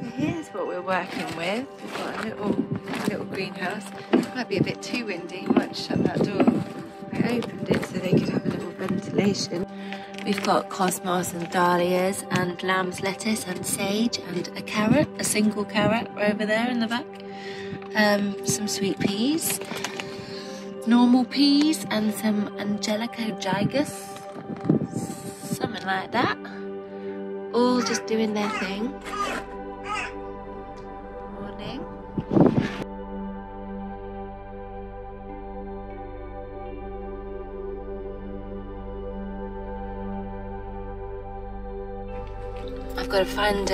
So here's what we're working with. We've got a little greenhouse. It might be a bit too windy, you might shut that door. I opened it so they could have a little ventilation. We've got cosmos and dahlias and lamb's lettuce and sage and a carrot, a single carrot over there in the back. Some sweet peas, normal peas and some angelica gigas, something like that. All just doing their thing. Morning. I've got to find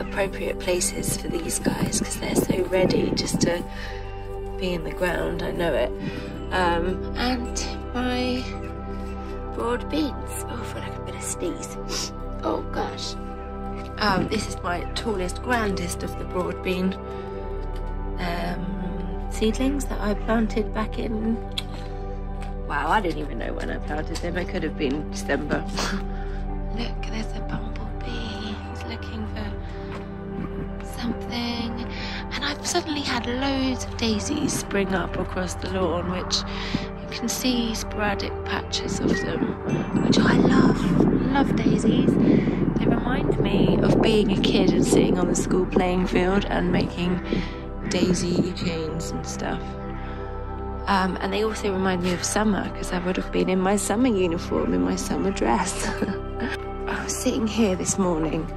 appropriate places for these guys because they're so ready just to be in the ground, I know it. And my broad beans. Oh, I feel like a bit of sneeze. Oh gosh. This is my tallest, grandest of the broad bean seedlings that I planted back in... Wow, I didn't even know when I planted them. It could have been December. Look, there's a bumblebee. He's looking for something. And I've suddenly had loads of daisies spring up across the lawn, which you can see sporadic patches of them, which I love. Love daisies. They remind me of being a kid and sitting on the school playing field and making daisy chains and stuff. And they also remind me of summer because I would have been in my summer uniform, in my summer dress. I was sitting here this morning.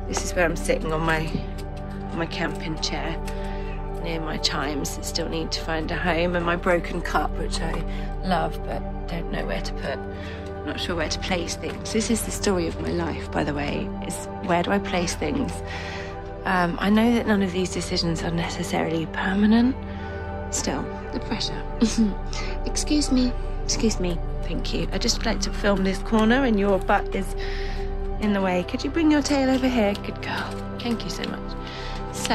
This is where I'm sitting on my camping chair near my chimes that still need to find a home, and my broken cup, which I love but don't know where to put. I'm not sure where to place things. This is the story of my life, by the way, is where do I place things? I know that none of these decisions are necessarily permanent. Still, the pressure. Excuse me, thank you. I just like to film this corner and your butt is in the way. Could you bring your tail over here? Good girl, thank you so much. So,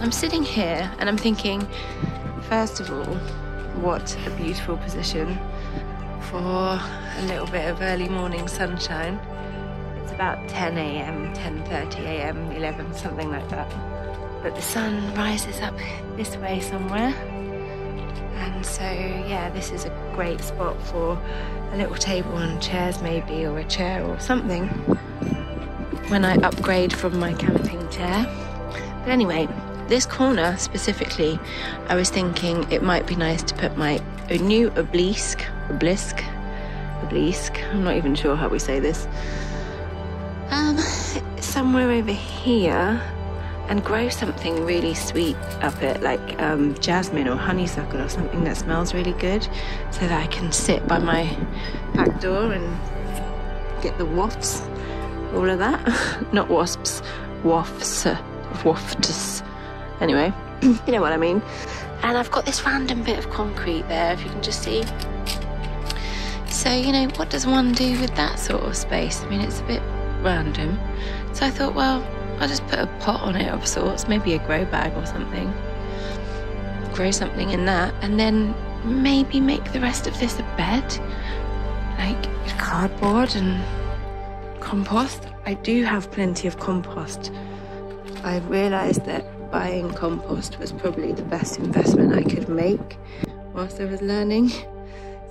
I'm sitting here and I'm thinking, first of all, what a beautiful position for a little bit of early morning sunshine. It's about 10 a.m, 10:30 a.m, 11, something like that. But the sun rises up this way somewhere. And so, yeah, this is a great spot for a little table and chairs maybe, or a chair or something, when I upgrade from my camping chair. But anyway, this corner specifically, I was thinking it might be nice to put my new obelisk, I'm not even sure how we say this, somewhere over here, and grow something really sweet up it, like jasmine or honeysuckle or something that smells really good, so that I can sit by my back door and get the wafts, all of that. Not wasps, wafts. Anyway, you know what I mean. And I've got this random bit of concrete there, if you can just see. So, you know, what does one do with that sort of space? I mean, it's a bit random. So I thought, well, I'll just put a pot on it of sorts, maybe a grow bag or something. Grow something in that, and then maybe make the rest of this a bed. Like cardboard and compost. I do have plenty of compost. I've realised that buying compost was probably the best investment I could make whilst I was learning.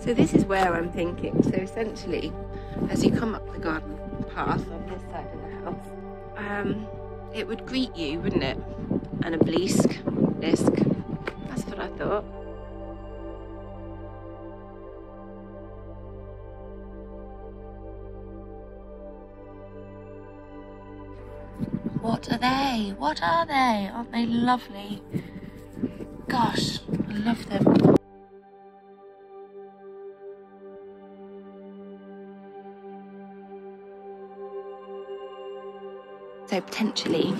So this is where I'm thinking. So essentially, as you come up the garden path on this side of the house, it would greet you, wouldn't it? An obelisk. That's what I thought. What are they? What are they? Aren't they lovely? Gosh, I love them. So potentially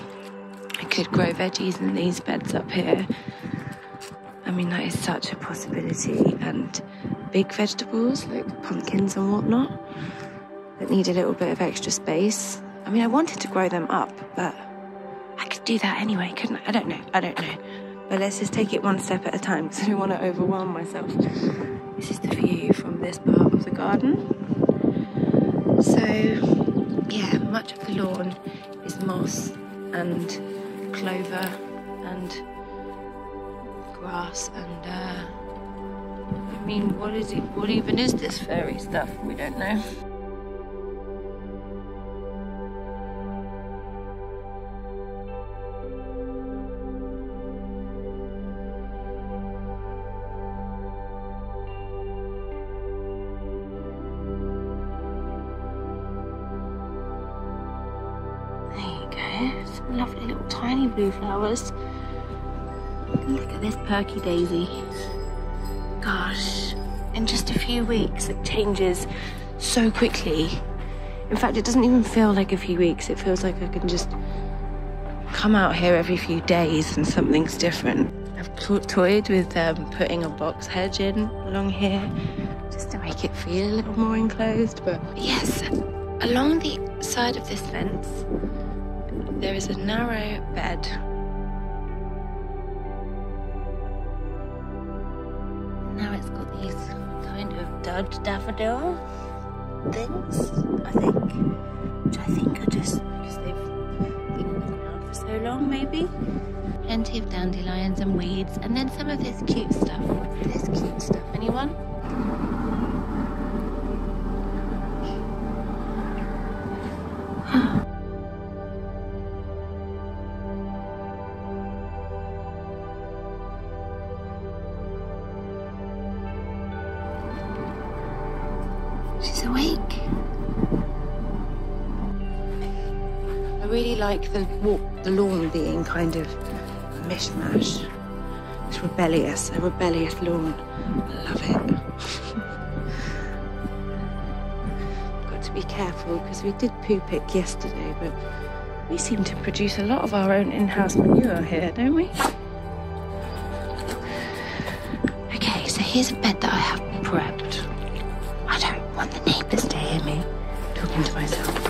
I could grow veggies in these beds up here. I mean, that is such a possibility. And big vegetables like pumpkins and whatnot that need a little bit of extra space. I mean, I wanted to grow them up, but I could do that anyway, couldn't I? I don't know. But let's just take it one step at a time because I don't want to overwhelm myself. This is the view from this part of the garden. So, yeah, much of the lawn is moss and clover and grass and I mean, what is it? What even is this fairy stuff? We don't know. Some lovely little tiny blue flowers. Look at this perky daisy. Gosh, in just a few weeks it changes so quickly. In fact, it doesn't even feel like a few weeks. It feels like I can just come out here every few days and something's different. I've toyed with putting a box hedge in along here just to make it feel a little more enclosed, but yes, along the side of this fence there is a narrow bed. Now it's got these kind of dud daffodil things, I think, which I think are just because they've been in the ground for so long, maybe. Plenty of dandelions and weeds, and then some of this cute stuff. This cute stuff, anyone? She's awake. I really like the lawn being kind of a mishmash. It's a rebellious lawn. I love it. Got to be careful because we did poo pick yesterday, but we seem to produce a lot of our own in-house manure here, don't we? Okay, so here's a bed that I have prepped. I don't want the neighbours to hear me talking to myself.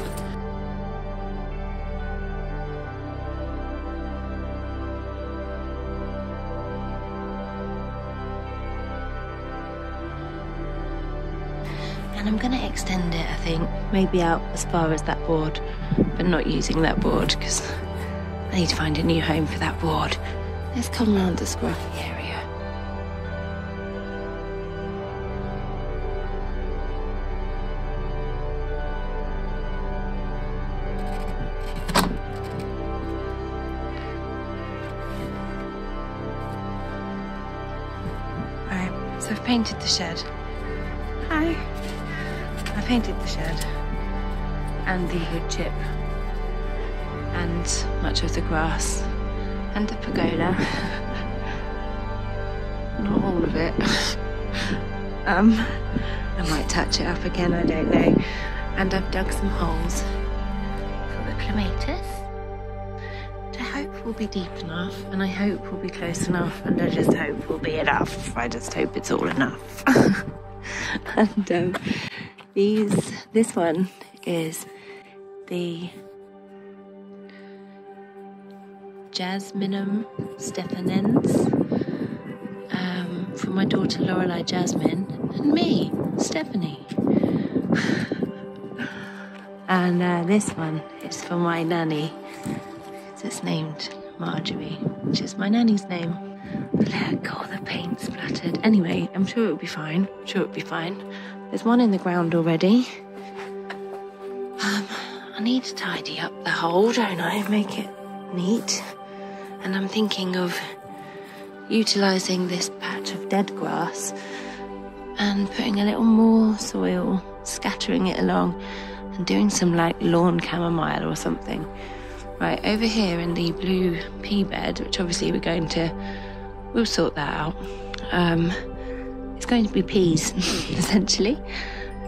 And I'm going to extend it, I think, maybe out as far as that board, but not using that board because I need to find a new home for that board. Let's come round the scruffy area. So I've painted the shed. Hi. I painted the shed and the wood chip and much of the grass and the pergola. Not all of it. I might touch it up again, I don't know. And I've dug some holes for the clematis. I hope will be deep enough, and I hope will be close enough, and I just hope will be enough. I just hope it's all enough. And this one is the Jasminum stephanense from my daughter Lorelei Jasmine and me, Stephanie. And this one is for my nanny. It's named Marjorie, which is my nanny's name. Look, all the paint splattered. Anyway, I'm sure it'll be fine. I'm sure it'll be fine. There's one in the ground already. I need to tidy up the hole, don't I? Make it neat. And I'm thinking of utilising this patch of dead grass and putting a little more soil, scattering it along and doing some like lawn chamomile or something. Right, over here in the blue pea bed, which obviously we'll sort that out. It's going to be peas, essentially.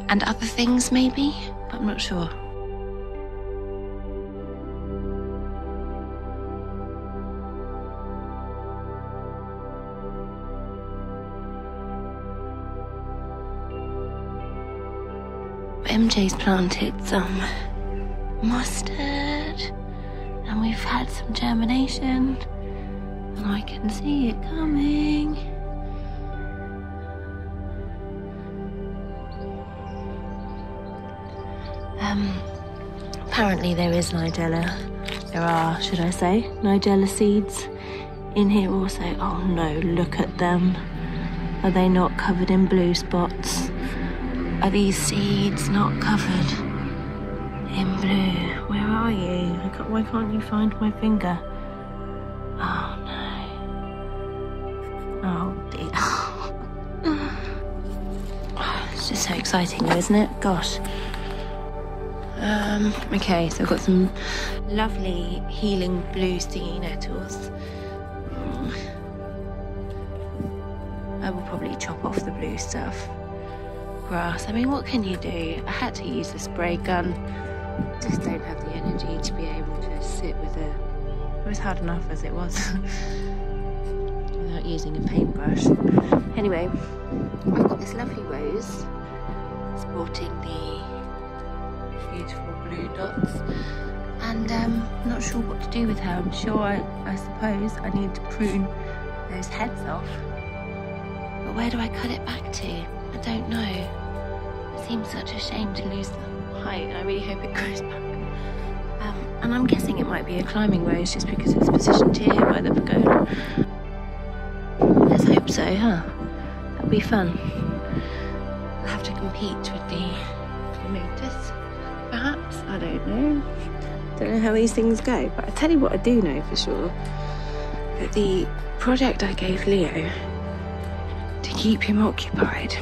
And other things, maybe, but I'm not sure. MJ's planted some mustard. And we've had some germination, and I can see it coming. Apparently there is Nigella There are, should I say, Nigella seeds in here also. Oh no, look at them. Are they not covered in blue spots? Are these seeds not covered in blue? Where are you? Why can't you find my finger? Oh no. Oh dear. It's just so exciting though, isn't it? Gosh. Okay, so I've got some lovely healing blue stingy nettles. I will probably chop off the blue stuff. Grass, I mean, what can you do? I had to use a spray gun. Just don't have the energy to be able to sit with it. It was hard enough as it was without using a paintbrush. Anyway, I've got this lovely rose sporting the beautiful blue dots, and I'm not sure what to do with her. I'm sure I suppose I need to prune those heads off, but where do I cut it back to? I don't know. It seems such a shame to lose the height. I really hope it grows back. And I'm guessing it might be a climbing rose just because it's positioned here by the pagoda. Let's hope so, huh? That'll be fun. I'll have to compete with the clematis, perhaps. I don't know. Don't know how these things go, but I tell you what I do know for sure, that the project I gave Leo to keep him occupied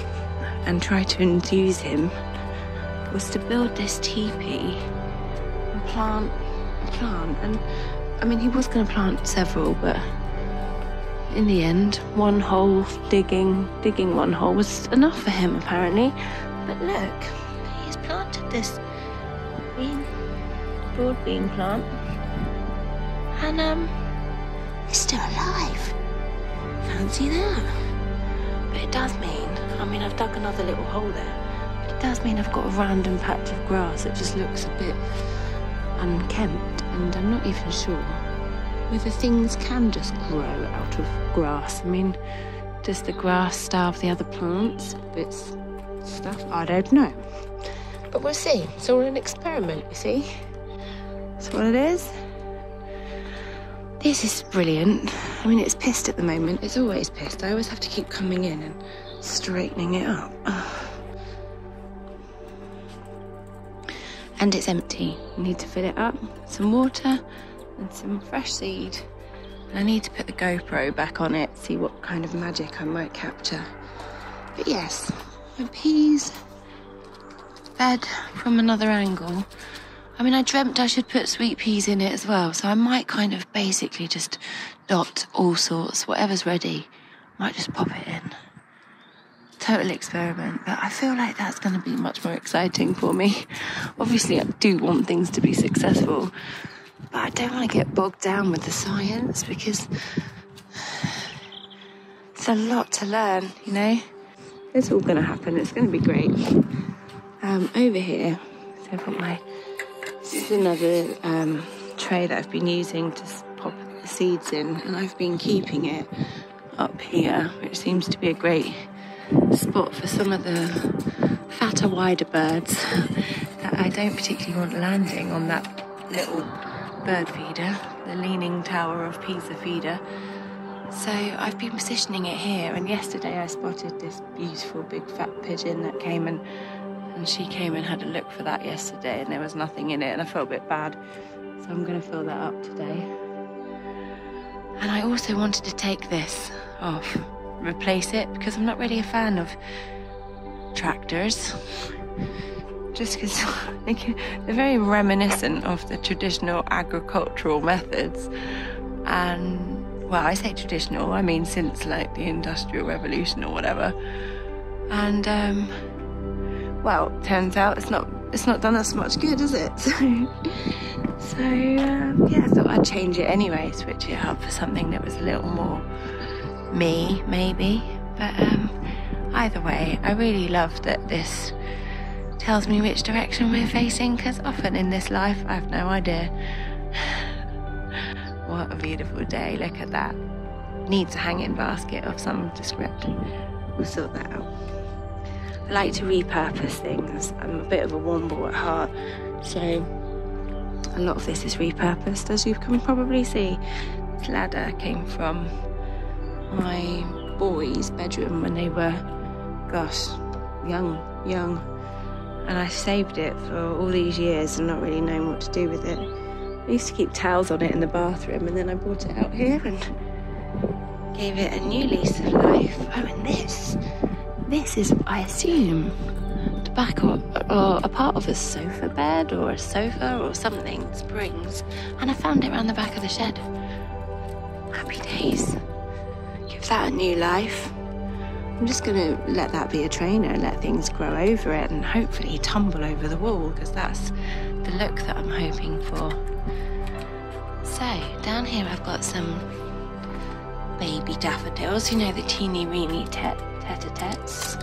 and try to enthuse him was to build this teepee and plant a plant. And I mean, he was going to plant several, but in the end, one hole, digging one hole was enough for him apparently. But look, he's planted this broad bean plant, and he's still alive. Fancy that. But it does mean, I mean, I've dug another little hole there, but it does mean I've got a random patch of grass that just looks a bit unkempt, and I'm not even sure whether things can just grow out of grass. I mean, does the grass starve the other plants of its stuff? I don't know. But we'll see. It's all an experiment, you see. That's what it is. This is brilliant. I mean, it's pissed at the moment. It's always pissed. I always have to keep coming in and straightening it up. And it's empty. You need to fill it up. Some water and some fresh seed. And I need to put the GoPro back on it, see what kind of magic I might capture. But yes, my peas fed from another angle. I mean, I dreamt I should put sweet peas in it as well, so I might kind of basically just dot all sorts, whatever's ready. Might just pop it in. Total experiment, but I feel like that's going to be much more exciting for me. Obviously, I do want things to be successful, but I don't want to get bogged down with the science because it's a lot to learn, you know? It's all going to happen. It's going to be great. Over here, so I've got this is another tray that I've been using to pop the seeds in, and I've been keeping it up here, which seems to be a great spot for some of the fatter, wider birds that I don't particularly want landing on that little bird feeder, the Leaning Tower of Pisa feeder. So I've been positioning it here, and yesterday I spotted this beautiful big fat pigeon that came and she came and had a look for that yesterday, and there was nothing in it, and I felt a bit bad. So I'm going to fill that up today. And I also wanted to take this off, replace it, because I'm not really a fan of tractors. Just because they're very reminiscent of the traditional agricultural methods. And, well, I say traditional, I mean since like the Industrial Revolution or whatever. And, well, turns out it's not done us much good, is it? So yeah, I thought I'd change it anyway, switch it up for something that was a little more me, maybe. But either way, I really love that this tells me which direction we're facing, because often in this life I have no idea. What a beautiful day, look at that. Needs a hanging basket of some description. We'll sort that out. I like to repurpose things. I'm a bit of a womble at heart, so A lot of this is repurposed, as you can probably see. This ladder came from my boys' bedroom when they were, gosh, young. And I saved it for all these years and not really knowing what to do with it. I used to keep towels on it in the bathroom, and then I brought it out here and gave it a new lease of life. Oh, and this is, I assume, the back or a part of a sofa bed or a sofa or something, springs. And I found it around the back of the shed. Happy days. Give that a new life. I'm just going to let that be a trainer, let things grow over it and hopefully tumble over the wall, because that's the look that I'm hoping for. So, down here I've got some baby daffodils, you know, the teeny weeny tete-a-tetes.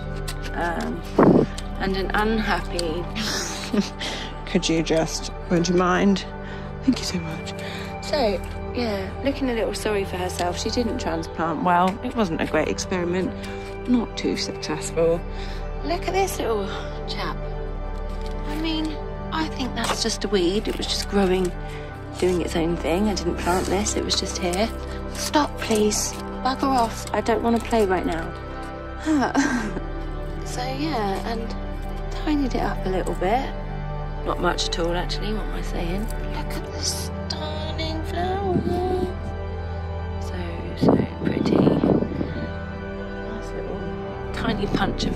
And an unhappy... Would you mind? Thank you so much. So, yeah, looking a little sorry for herself. She didn't transplant well. It wasn't a great experiment. Not too successful. Look at this little chap. I mean, I think that's just a weed. It was just growing, doing its own thing. I didn't plant this, it was just here. Stop, please. Bugger off. I don't want to play right now. So yeah, and tidied it up a little bit. Not much at all, actually. What am I saying? Look at this stunning flower. So pretty. Nice little tiny punch of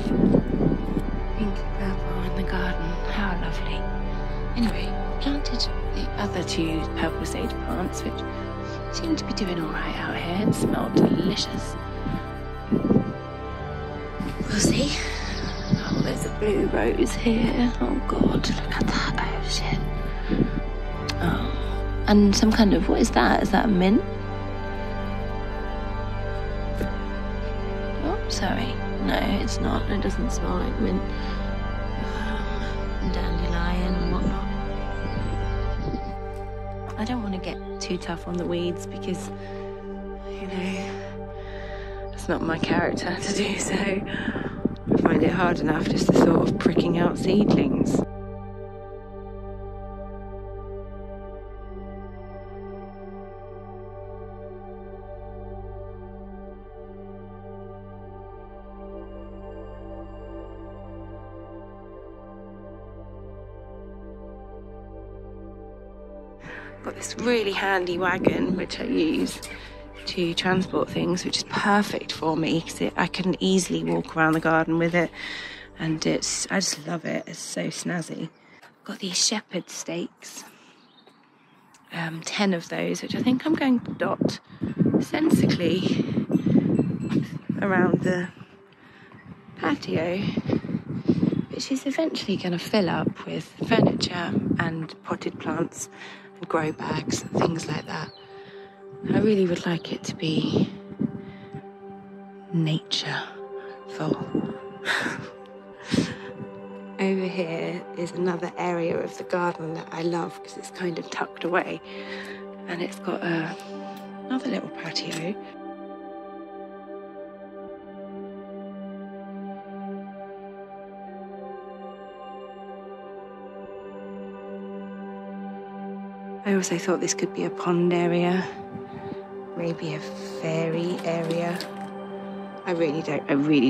pinky purple in the garden. How lovely. Anyway, planted the other two purple sage plants, which seem to be doing all right out here. It smelled delicious. We'll see. Oh, there's a blue rose here. Oh God, look at that. Oh shit. Oh, and some kind of, what is that? Is that a mint? Oh, sorry. No, it's not. It doesn't smell like mint. Dandelion and whatnot. I don't want to get too tough on the weeds because, you know, it's not my character to do so. I find it hard enough just the thought of pricking out seedlings. Got this really handy wagon which I use to transport things, which is perfect for me because I can easily walk around the garden with it, and I just love it. It's so snazzy. Got these shepherd stakes, 10 of those, which I think I'm going to dot sensibly around the patio, which is eventually going to fill up with furniture and potted plants and grow bags and things like that. I really would like it to be natureful. Over here is another area of the garden that I love because it's kind of tucked away, and it's got another little patio. I also thought this could be a pond area. Maybe a fairy area. I really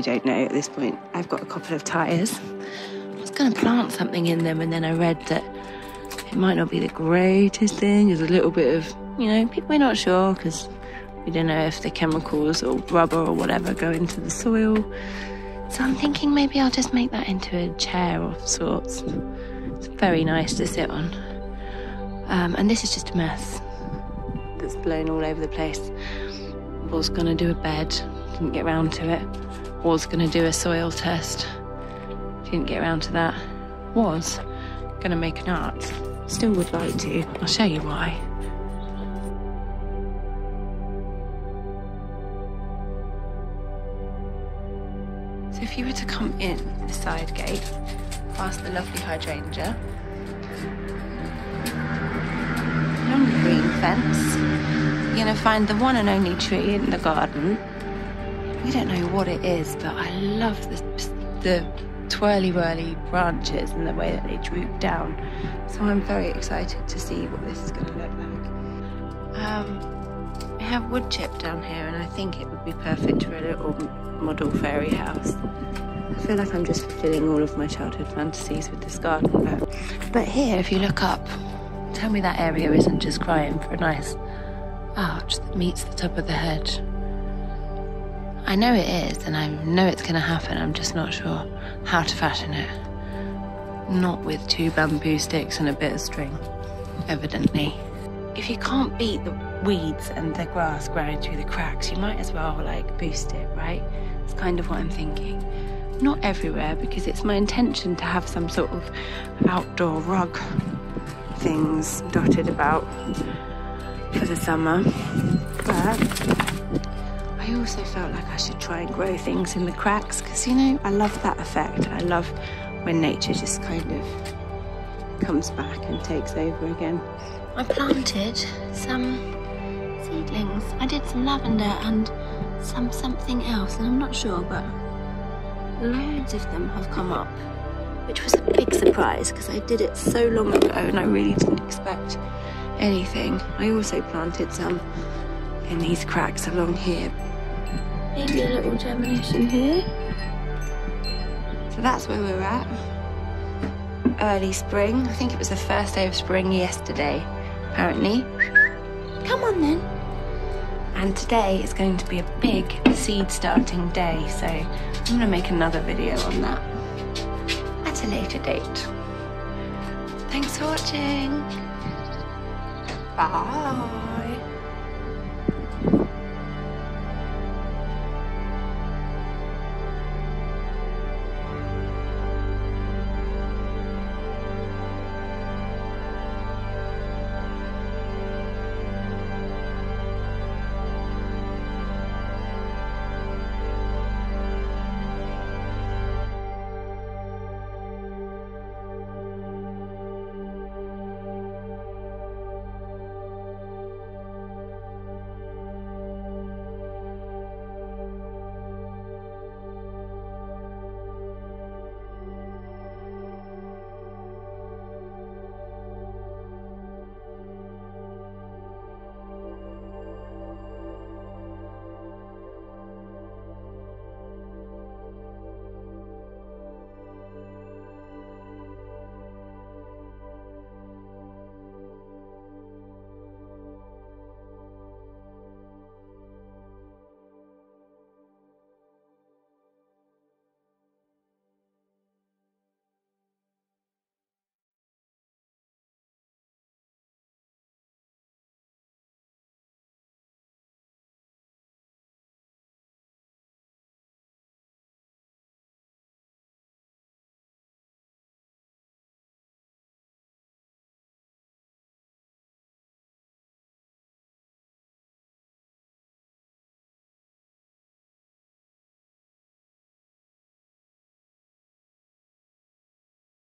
don't know at this point. I've got a couple of tyres. I was going to plant something in them, and then I read that it might not be the greatest thing. There's a little bit of, you know, we're not sure because we don't know if the chemicals or rubber or whatever go into the soil. So I'm thinking maybe I'll just make that into a chair of sorts. It's very nice to sit on. And this is just a mess that's blown all over the place. Was going to do a bed, didn't get round to it. Was going to do a soil test, didn't get round to that. Was going to make an art, still would like to. I'll show you why. So if you were to come in the side gate, past the lovely hydrangea, along the green fence, you're going to find the one and only tree in the garden. We don't know what it is, but I love the twirly whirly branches and the way that they droop down. So I'm very excited to see what this is going to look like. We have wood chip down here, and I think it would be perfect for a little model fairy house. I feel like I'm just fulfilling all of my childhood fantasies with this garden. But here, if you look up, tell me that area isn't just crying for a nice arch that meets the top of the hedge. I know it is, and I know it's going to happen. I'm just not sure how to fashion it. Not with 2 bamboo sticks and a bit of string, evidently. If you can't beat the weeds and the grass growing through the cracks, you might as well like boost it, right? It's kind of what I'm thinking. Not everywhere, because it's my intention to have some sort of outdoor rug things dotted about for the summer. But I also felt like I should try and grow things in the cracks, because, you know, I love that effect. I love when nature just kind of comes back and takes over again. I planted some seedlings. I did some lavender and something else, and I'm not sure, but loads of them have come up, which was a big surprise because I did it so long ago and I really didn't expect anything. I also planted some in these cracks along here. Maybe a little germination here. So that's where we're at. Early spring. I think it was the first day of spring yesterday, apparently. Come on then. And today is going to be a big seed starting day, so I'm going to make another video on that at a later date. Thanks for watching. Bye.